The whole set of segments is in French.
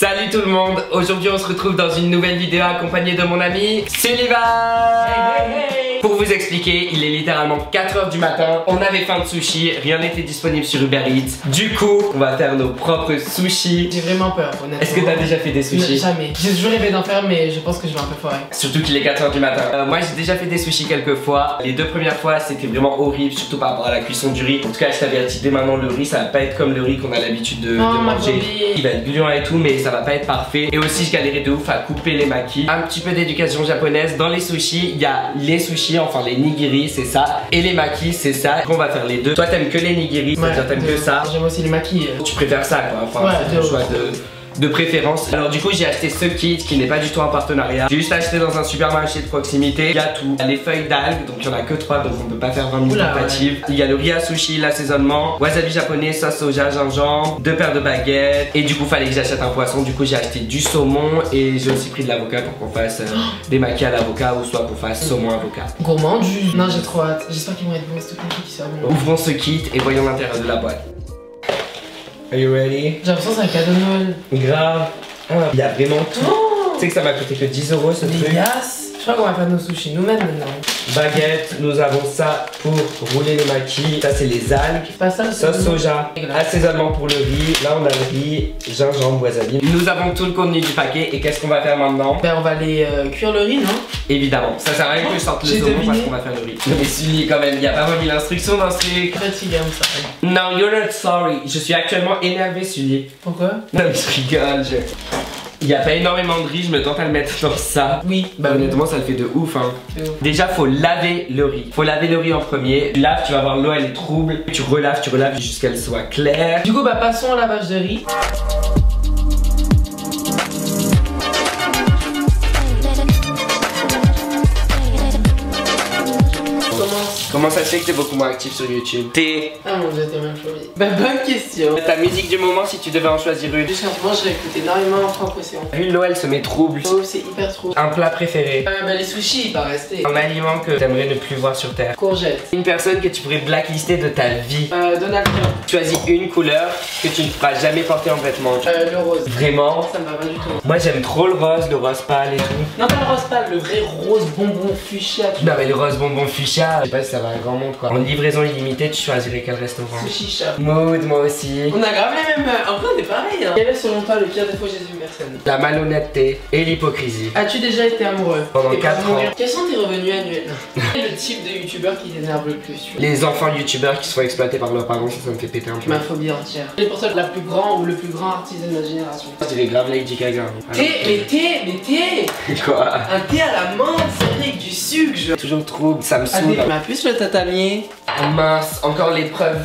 Salut tout le monde, aujourd'hui on se retrouve dans une nouvelle vidéo accompagnée de mon ami Sullivan. Pour vous expliquer, il est littéralement 4 h du matin, on avait faim de sushi, rien n'était disponible sur Uber Eats. Du coup, on va faire nos propres sushis. J'ai vraiment peur, honnêtement. Est-ce que t'as déjà fait des sushis? Jamais. J'ai toujours rêvé d'en faire, mais je pense que je vais un peu foirer. Surtout qu'il est 4 h du matin. Moi j'ai déjà fait des sushis quelques fois. Les 2 premières fois c'était vraiment horrible, surtout par rapport à la cuisson du riz. En tout cas je t'avertis dès maintenant, le riz ça va pas être comme le riz qu'on a l'habitude de manger. Il va être gluant et tout, mais ça va pas être parfait. Et aussi je galérais de ouf à couper les makis. Un petit peu d'éducation japonaise. Dans les sushis, il y a les sushis, enfin les nigiri, c'est ça. Et les makis, c'est ça. On va faire les deux. Toi t'aimes que les nigiri, c'est-à-dire t'aimes que ça. J'aime aussi les makis. Tu préfères ça quoi, enfin ouais, c'est ton choix de préférence. Alors du coup j'ai acheté ce kit qui n'est pas du tout un partenariat. J'ai juste acheté dans un supermarché de proximité. Il y a tout. Il y a les feuilles d'algues, donc il y en a que 3, donc on peut pas faire 20 000 tentatives. Ouais. Il y a le riz à sushi, l'assaisonnement, wasabi japonais, sauce soja, gingembre, 2 paires de baguettes. Et du coup fallait que j'achète un poisson. Du coup j'ai acheté du saumon et j'ai aussi pris de l'avocat pour qu'on fasse des makis à l'avocat ou soit qu'on fasse saumon avocat. Gourmand du. Non j'ai trop hâte. J'espère qu'ils vont être bons, s'il te plaît, qu'ils soient bons. Ouvrons ce kit et voyons l'intérieur de la boîte. Are you ready? J'ai l'impression que c'est un cadeau de Noël. Grave. Il y a vraiment tout. Tu sais que ça m'a coûté que 10 € ce truc. Je crois qu'on va faire nos sushis nous-mêmes maintenant. Baguette, nous avons ça pour rouler les makis. Ça c'est les algues. Pas ça, sauce soja. Assaisonnement pour le riz. Là on a le riz, gingembre, wasabi. Nous avons tout le contenu du paquet et qu'est-ce qu'on va faire maintenant? Ben on va aller cuire le riz, non? Évidemment. Ça sert à rien que je sorte le saumon parce qu'on va faire le riz. Mais Sully quand même, il n'y a pas vraiment mis l'instruction dans ce truc. Fatigué comme ça. No, you're not sorry. Je suis actuellement énervé Sully. Pourquoi? Non mais je rigole, Il n'y a pas énormément de riz, je me tente à le mettre dans ça. Oui. Bah honnêtement ça le fait de ouf hein. Déjà faut laver le riz. Faut laver le riz en premier. Tu laves, tu vas voir l'eau elle est trouble. Tu relaves jusqu'à ce qu'elle soit claire. Du coup bah passons au lavage de riz. Comment ça se fait que t'es beaucoup moins actif sur YouTube? Ah mon dieu, t'es même choisi. Bah bonne question. Ta musique du moment si tu devais en choisir une. Moi je réécoute énormément en franco-océan. Vu l'eau elle se met trouble. Oh c'est hyper trouble. Un plat préféré? Bah les sushis il va rester. Un aliment que t'aimerais ne plus voir sur terre? Courgette. Une personne que tu pourrais blacklister de ta vie? Donald Trump. Choisis une couleur que tu ne feras jamais porter en vêtements. Le rose. Vraiment? Ça me va pas du tout. Moi j'aime trop le rose pâle et tout. Non pas le rose pâle, le vrai rose bonbon fuchsia. Non mais le rose bonbon fuchsia, je sais pas si ça va un grand monde quoi. En livraison illimitée, tu choisirais quel restaurant? Sushi Shop. Mood, moi aussi. On a grave les mêmes. En vrai on est pareil hein. Quel est selon toi le pire défaut chez une personne? La malhonnêteté et l'hypocrisie. As-tu déjà été amoureux? Pendant 4 ans. Quels sont tes revenus annuels? Le type de youtubeur qui t'énerve le plus? Les enfants youtubeurs qui se font exploiter par leurs parents, ça me fait péter un peu. Ma phobie entière. Quel est pour toi la plus grande ou le plus grand artiste de notre génération? Je dirais grave Lady Gaga. Mais thé Quoi? Un thé à la menthe, c'est avec du sucre. Toujours trouble, ça me saoule. Ma puce le tatami. Oh mince, encore l'épreuve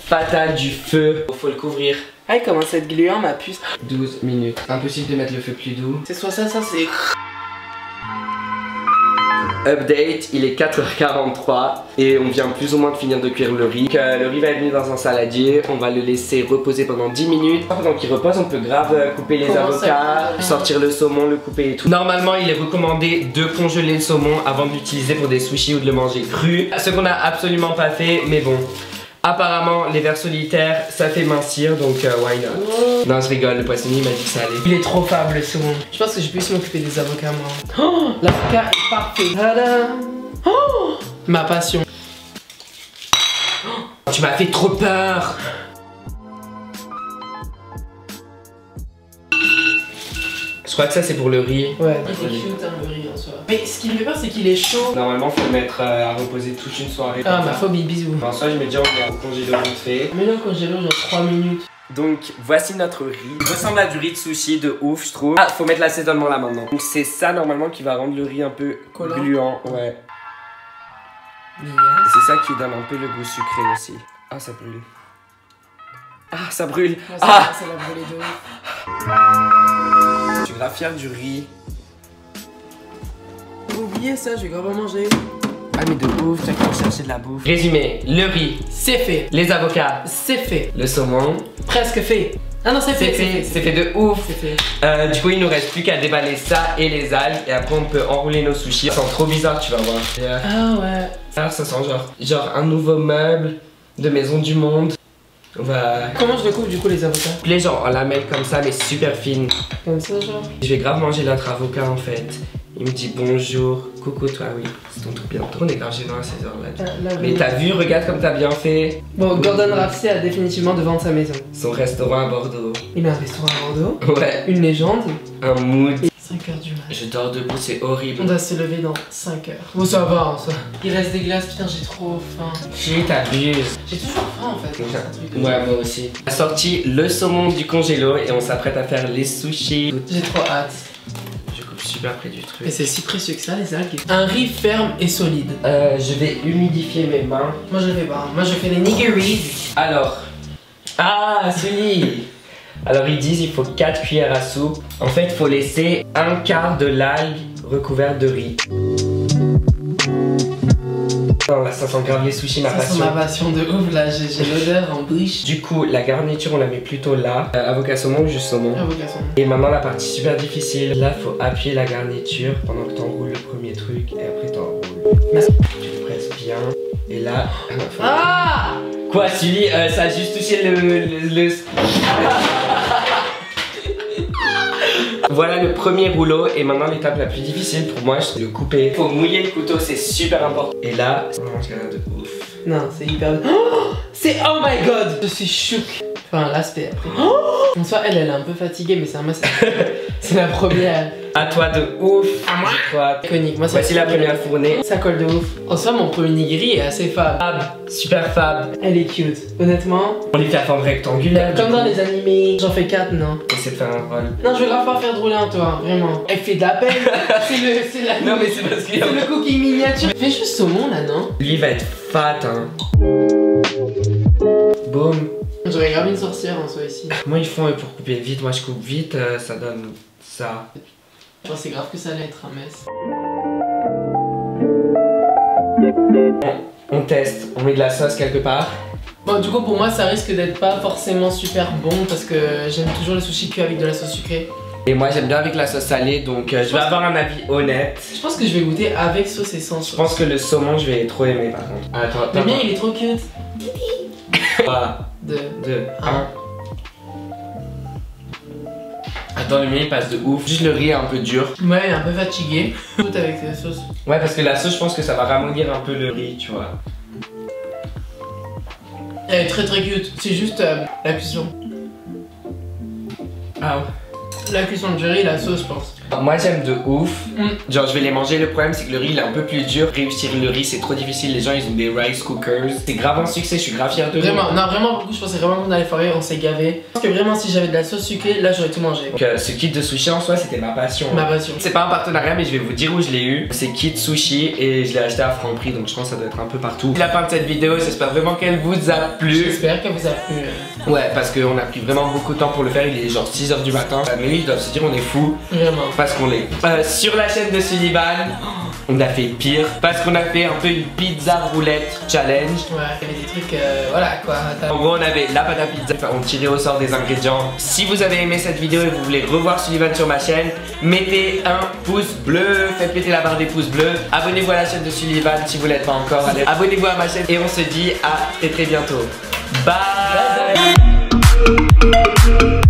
fatale du feu. Faut le couvrir. Ah il commence à être gluant ma puce. 12 minutes. Impossible de mettre le feu plus doux. C'est soit ça, c'est... Update, il est 4 h 43 et on vient plus ou moins de finir de cuire le riz. Le riz va être mis dans un saladier, on va le laisser reposer pendant 10 minutes. Pendant qu'il repose, on peut grave couper les avocats, sortir le saumon, le couper et tout. Normalement, il est recommandé de congeler le saumon avant de l'utiliser pour des sushis ou de le manger cru. Ce qu'on a absolument pas fait, mais bon. Apparemment, les vers solitaires, ça fait mincir, donc why not? Non, je rigole, le poissonnier m'a dit que ça allait. Il est trop fable le saumon. Je pense que je puisse m'occuper des avocats moi. Oh, l'avocat est parfait. Tadam. Oh, ma passion. Oh, tu m'as fait trop peur. Je crois que ça c'est pour le riz. Ouais, il est cute hein, le riz en soi. Mais ce qui me fait peur c'est qu'il est chaud. Normalement faut le mettre à reposer toute une soirée. Ah ma phobie, bisous. En soi je me dis on vient au congélateur vite fait. Mais non, congélateur genre 3 minutes. Donc voici notre riz. Il ressemble à du riz de sushi de ouf je trouve. Ah faut mettre l'assaisonnement là maintenant. Donc c'est ça normalement qui va rendre le riz un peu gluant. Ouais. Yes. C'est ça qui donne un peu le goût sucré aussi. Ah ça brûle. Ah ça brûle. Ouais, ça va brûler de ouf. Je suis grave fier du riz. Oubliez ça, je vais grave manger. Ah mais de ouf, t'as qu'à chercher de la bouffe. Résumé, le riz, c'est fait. les avocats, c'est fait. Le saumon, presque fait. Ah non, c'est fait. C'est fait de ouf. Fait. Du coup, il nous reste plus qu'à déballer ça et les algues. Et après, on peut enrouler nos sushis. Ça sent trop bizarre, tu vas voir. Ah ouais. Alors, ça sent genre un nouveau meuble de maison du monde. On va... Comment je découpe du coup les avocats? Les gens en lamelles comme ça mais super fines. Comme ça genre? Je vais grave manger notre avocat en fait. Il me dit bonjour, coucou toi, oui, c'est ton truc bientôt. On est grave gênant à ces heures-là. Mais t'as vu, regarde comme t'as bien fait. Bon, Gordon Ramsay a définitivement de vendre sa maison. Son restaurant à Bordeaux. Il a un restaurant à Bordeaux. Ouais. Une légende. Un mood. 5h du mat. Je dors debout, c'est horrible. On doit se lever dans 5h. Bon, ça va, hein, ça. Il reste des glaces, putain, j'ai trop faim. J'ai t'abuses. J'ai toujours faim en fait. Ouais, moi aussi. On a sorti le saumon du congélo et on s'apprête à faire les sushis. J'ai trop hâte. Je coupe super près du truc. Et c'est si précieux que ça, les algues. Un riz ferme et solide. Je vais humidifier mes mains. Moi, je fais pas. Moi, je fais les niggeries. Alors. Ah, celui. Alors ils disent il faut 4 cuillères à soupe. En fait il faut laisser un quart de l'algue recouverte de riz. Oh, là, ça sent grave les sushis, ma passion. Ça sent ma passion de ouf là, j'ai l'odeur en bouche. Du coup la garniture on la met plutôt là. Avocat saumon ou juste saumon? Avocat saumon. Et maintenant la partie super difficile. Là faut appuyer la garniture pendant que t'enroules le premier truc et après t'enroules. Tu le presses bien. Et là... Ah! Quoi Sully, ça a juste touché le... Voilà le premier rouleau et maintenant l'étape la plus difficile pour moi, c'est de le couper. Faut mouiller le couteau, c'est super important. Et là, c'est vraiment de ouf. Non, c'est hyper... Oh, c'est... Oh my god! Je suis chouk. Enfin, l'aspect après. Oh, en soi, elle est un peu fatiguée, mais c'est un massage. C'est la première. À toi de ouf. À moi. Iconique. Moi, voici la première fournée. Ça colle de ouf. En soi, mon premier nigiri est assez fab. Fab, super fab. Elle est cute. Honnêtement. On les fait à forme rectangulaire. Comme dans les animés. J'en fais 4, non? Essaie de faire un rôle. Non, je vais grave pas faire de rouler un toit, vraiment. Elle fait de la peine. C'est la... Non, mais c'est parce qu'il y a... C'est le cooking miniature. Fais juste saumon là, non? Lui va être fat, hein. Boum. J'aurais grave une sorcière en soi ici. Moi, ils font pour couper vite. Moi, je coupe vite, ça donne ça. Je pense c'est grave que ça allait être un mess. On teste, on met de la sauce quelque part. Bon, du coup, pour moi, ça risque d'être pas forcément super bon parce que j'aime toujours les sushis cuits avec de la sauce sucrée. Et moi, j'aime bien avec la sauce salée, donc je vais avoir un avis honnête. Je pense que je vais goûter avec sauce et sans sauce. Je pense que le saumon, je vais trop aimer par contre. Attends, le mien, il est trop cute. 3, 2, 1. Attends, le mien il passe de ouf. Juste le riz est un peu dur. Ouais, il est un peu fatigué. Tout avec la sauce. Ouais, parce que la sauce, je pense que ça va ramollir un peu le riz, tu vois. Elle est très très cute. C'est juste la cuisson. Ah ouais. La cuisson de riz et la sauce, je pense. Moi j'aime de ouf. Genre je vais les manger, le problème c'est que le riz il est un peu plus dur. Réussir le riz c'est trop difficile, les gens ils ont des rice cookers. C'est grave un succès, je suis grave fier de vous. Vraiment, non vraiment beaucoup, je pensais vraiment qu'on allait foirer, on s'est gavé. Je pense que vraiment si j'avais de la sauce sucrée, là j'aurais tout mangé. Donc ce kit de sushi en soi c'était ma passion. Ma passion. C'est pas un partenariat mais je vais vous dire où je l'ai eu. C'est Kit Sushi et je l'ai acheté à Franprix donc je pense que ça doit être un peu partout. La fin de cette vidéo, j'espère vraiment qu'elle vous a plu. J'espère qu'elle vous a plu. Ouais parce qu'on a pris vraiment beaucoup de temps pour le faire, il est genre 6h du matin. Mais oui, ils doivent se dire on est fou. Vraiment. Parce qu'on l'est. Sur la chaîne de Sullivan, on a fait pire. Parce qu'on a fait un peu une pizza roulette challenge. Ouais, il y avait des trucs, voilà quoi. En gros, on avait la pâte à pizza, on tirait au sort des ingrédients. Si vous avez aimé cette vidéo et vous voulez revoir Sullivan sur ma chaîne, mettez un pouce bleu, faites péter la barre des pouces bleus. Abonnez-vous à la chaîne de Sullivan si vous l'êtes pas encore. Allez, abonnez-vous à ma chaîne et on se dit à très bientôt. Bye, bye.